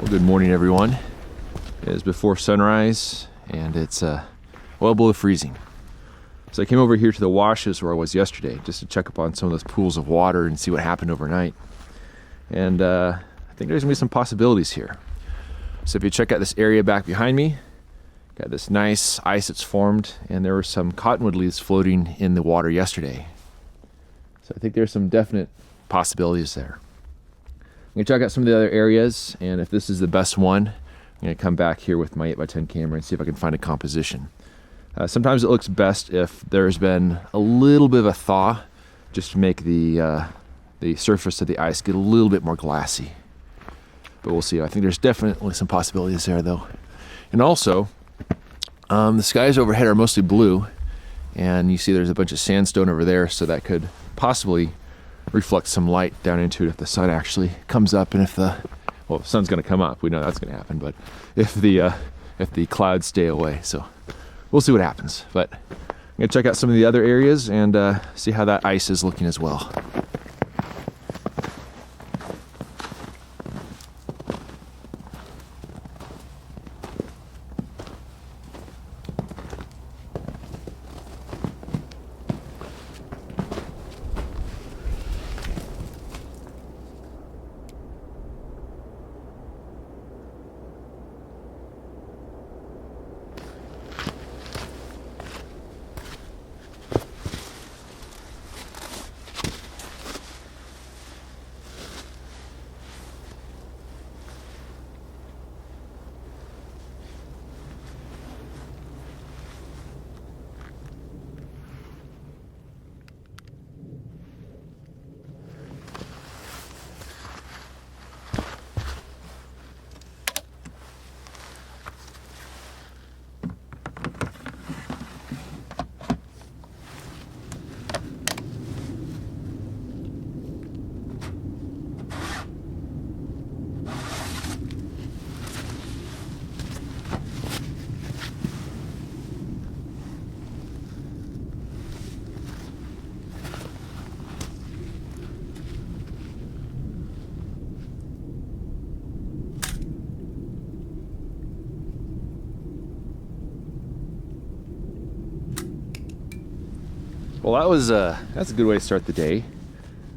Good morning, everyone. It is before sunrise and it's well below freezing. So I came over here to the washes where I was yesterday just to check up on some of those pools of water and see what happened overnight. And I think there's gonna be some possibilities here. So if you check out this area back behind me, got this nice ice that's formed, and there were some cottonwood leaves floating in the water yesterday. So I think there's some definite possibilities there. I'm gonna check out some of the other areas, and if this is the best one, I'm gonna come back here with my 8x10 camera and see if I can find a composition. Sometimes it looks best if there's been a little bit of a thaw, just to make the surface of the ice get a little bit more glassy. But we'll see. I think there's definitely some possibilities there, though. And also, the skies overhead are mostly blue, and you see there's a bunch of sandstone over there, so that could possibly reflect some light down into it if the sun actually comes up, and if the sun's going to come up. We know that's going to happen, but if the clouds stay away. So we'll see what happens. But I'm going to check out some of the other areas and see how that ice is looking as well. Well, that's a good way to start the day.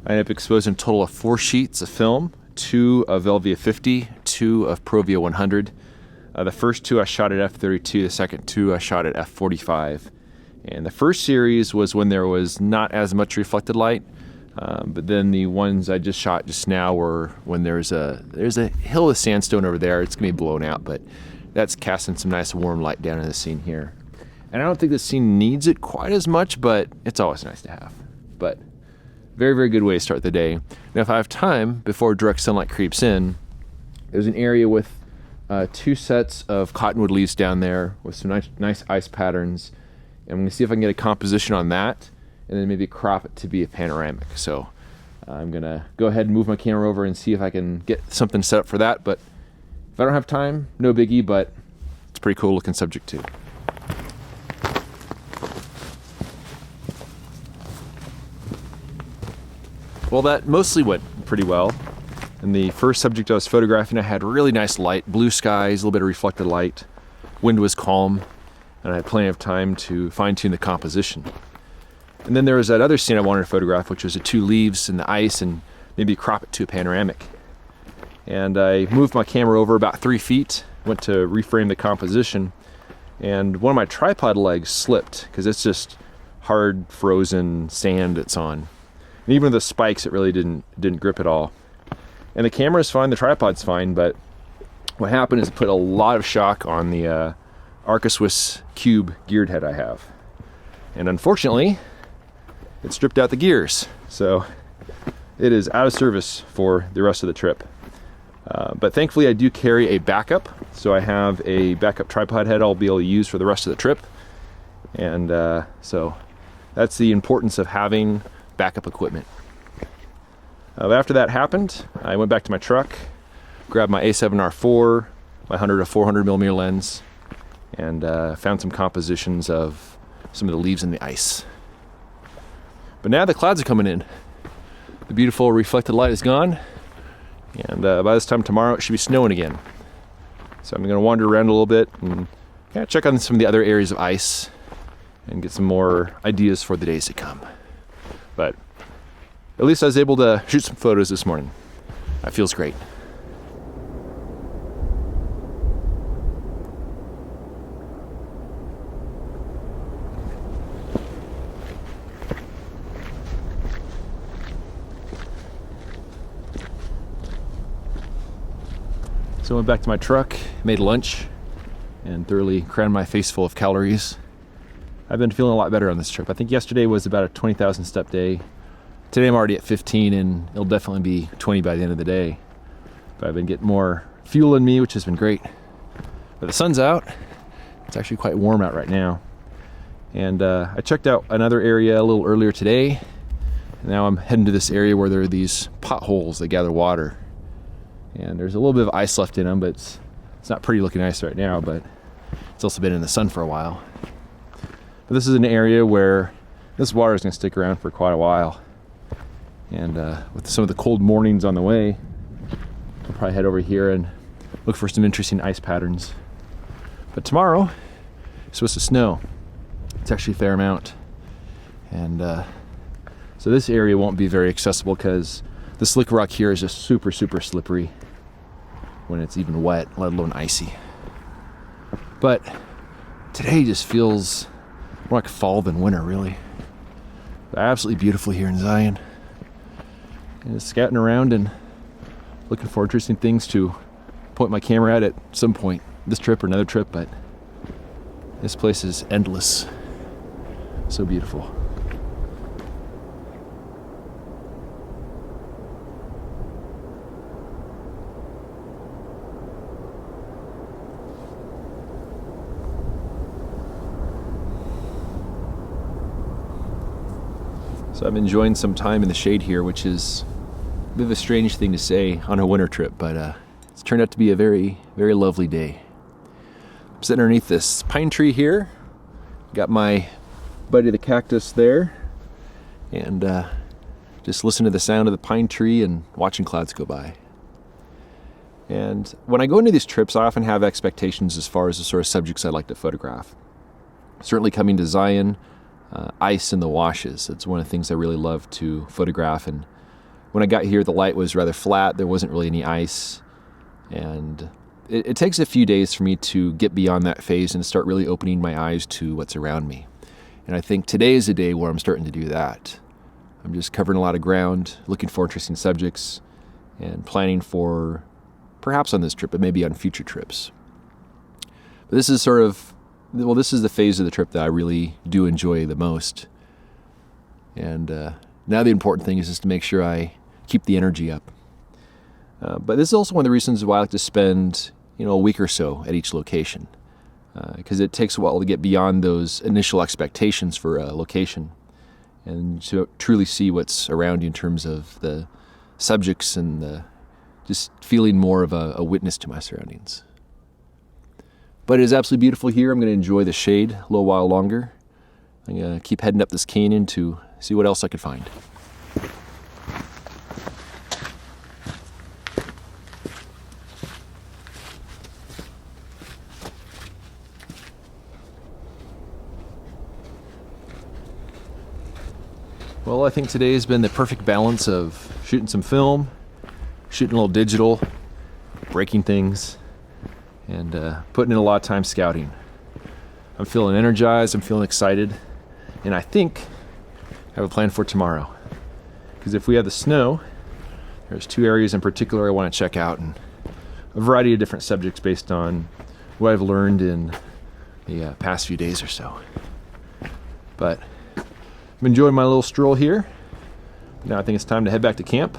I ended up exposing a total of 4 sheets of film, 2 of Velvia 50, 2 of Provia 100. The first 2 I shot at f/32, the second 2 I shot at f/45. And the first series was when there was not as much reflected light, but then the ones I just shot just now were when there's a hill of sandstone over there. It's gonna be blown out, but that's casting some nice warm light down in the scene here. And I don't think the scene needs it quite as much, but it's always nice to have. But very, very good way to start the day. Now, if I have time before direct sunlight creeps in, there's an area with 2 sets of cottonwood leaves down there with some nice ice patterns. And I'm gonna see if I can get a composition on that, and then maybe crop it to be a panoramic. So I'm gonna go ahead and move my camera over and see if I can get something set up for that. But if I don't have time, no biggie, but it's a pretty cool looking subject too. Well, that mostly went pretty well. And the first subject I was photographing, I had really nice light, blue skies, a little bit of reflected light. Wind was calm, and I had plenty of time to fine-tune the composition. And then there was that other scene I wanted to photograph, which was the 2 leaves and the ice, and maybe crop it to a panoramic. And I moved my camera over about 3 feet, went to reframe the composition, and one of my tripod legs slipped because it's just hard, frozen sand it's on. And even with the spikes, it really didn't grip at all. And the camera's fine, the tripod's fine, but what happened is it put a lot of shock on the Arca Swiss Cube geared head I have. And unfortunately, it stripped out the gears. So it is out of service for the rest of the trip. But thankfully I do carry a backup. So I have a backup tripod head I'll be able to use for the rest of the trip. And so that's the importance of having backup equipment. After that happened, I went back to my truck, grabbed my A7R4, my 100 to 400 millimeter lens, and found some compositions of some of the leaves in the ice. But now the clouds are coming in. The beautiful reflected light is gone, and by this time tomorrow it should be snowing again. So I'm going to wander around a little bit and kind of check on some of the other areas of ice and get some more ideas for the days to come. But at least I was able to shoot some photos this morning. That feels great. So I went back to my truck, made lunch, and thoroughly crammed my face full of calories. I've been feeling a lot better on this trip. I think yesterday was about a 20,000 step day. Today I'm already at 15, and it'll definitely be 20 by the end of the day. But I've been getting more fuel in me, which has been great. But the sun's out. It's actually quite warm out right now. And I checked out another area a little earlier today. And now I'm heading to this area where there are these potholes that gather water. And there's a little bit of ice left in them, but it's not pretty looking ice right now, but it's also been in the sun for a while. But this is an area where this water is going to stick around for quite a while. And with some of the cold mornings on the way, I'll probably head over here and look for some interesting ice patterns. But tomorrow, it's supposed to snow. It's actually a fair amount. And so this area won't be very accessible because the slick rock here is just super, super slippery when it's even wet, let alone icy. But today just feels more like fall than winter, really. Absolutely beautiful here in Zion. And just scouting around and looking for interesting things to point my camera at some point, this trip or another trip, but this place is endless. So beautiful. So I'm enjoying some time in the shade here, which is a bit of a strange thing to say on a winter trip, but it's turned out to be a very, very lovely day. I'm sitting underneath this pine tree here. Got my buddy the cactus there, and just listen to the sound of the pine tree and watching clouds go by. And when I go into these trips, I often have expectations as far as the sort of subjects I'd like to photograph. Certainly coming to Zion, ice in the washes. It's one of the things I really love to photograph. And when I got here, the light was rather flat. There wasn't really any ice. And it takes a few days for me to get beyond that phase and start really opening my eyes to what's around me. And I think today is a day where I'm starting to do that. I'm just covering a lot of ground, looking for interesting subjects, and planning for perhaps on this trip, but maybe on future trips. But this is this is the phase of the trip that I really do enjoy the most. And now the important thing is just to make sure I keep the energy up. But this is also one of the reasons why I like to spend, a week or so at each location. Because it takes a while to get beyond those initial expectations for a location and to truly see what's around you in terms of the subjects and just feeling more of a witness to my surroundings. But it is absolutely beautiful here. I'm going to enjoy the shade a little while longer. I'm going to keep heading up this canyon to see what else I could find. Well, I think today has been the perfect balance of shooting some film, shooting a little digital, breaking things, and putting in a lot of time scouting. I'm feeling energized, I'm feeling excited, and I think I have a plan for tomorrow. Because if we have the snow, there's two areas in particular I want to check out, and a variety of different subjects based on what I've learned in the past few days or so. But I'm enjoying my little stroll here. Now I think it's time to head back to camp,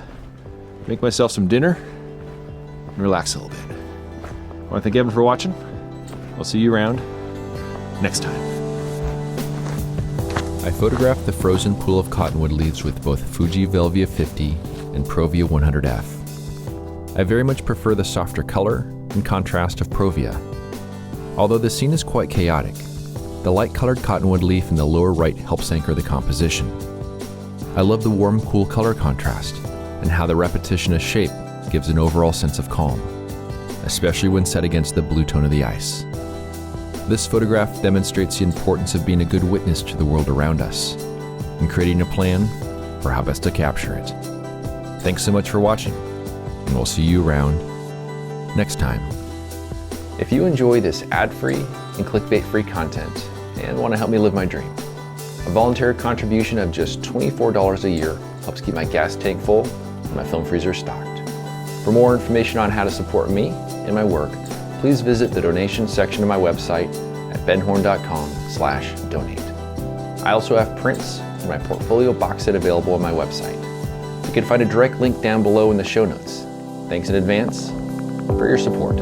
make myself some dinner, and relax a little bit. I want to thank everyone for watching. I'll see you around next time. I photographed the frozen pool of cottonwood leaves with both Fuji Velvia 50 and Provia 100F. I very much prefer the softer color and contrast of Provia. Although the scene is quite chaotic, the light-colored cottonwood leaf in the lower right helps anchor the composition. I love the warm, cool color contrast and how the repetition of shape gives an overall sense of calm. especially when set against the blue tone of the ice. This photograph demonstrates the importance of being a good witness to the world around us and creating a plan for how best to capture it. Thanks so much for watching, and we'll see you around next time. If you enjoy this ad-free and clickbait-free content and want to help me live my dream, a voluntary contribution of just $24 a year helps keep my gas tank full and my film freezer stocked. For more information on how to support me and my work, please visit the donation section of my website at benhorn.com/donate. I also have prints from my portfolio box set available on my website. You can find a direct link down below in the show notes. Thanks in advance for your support.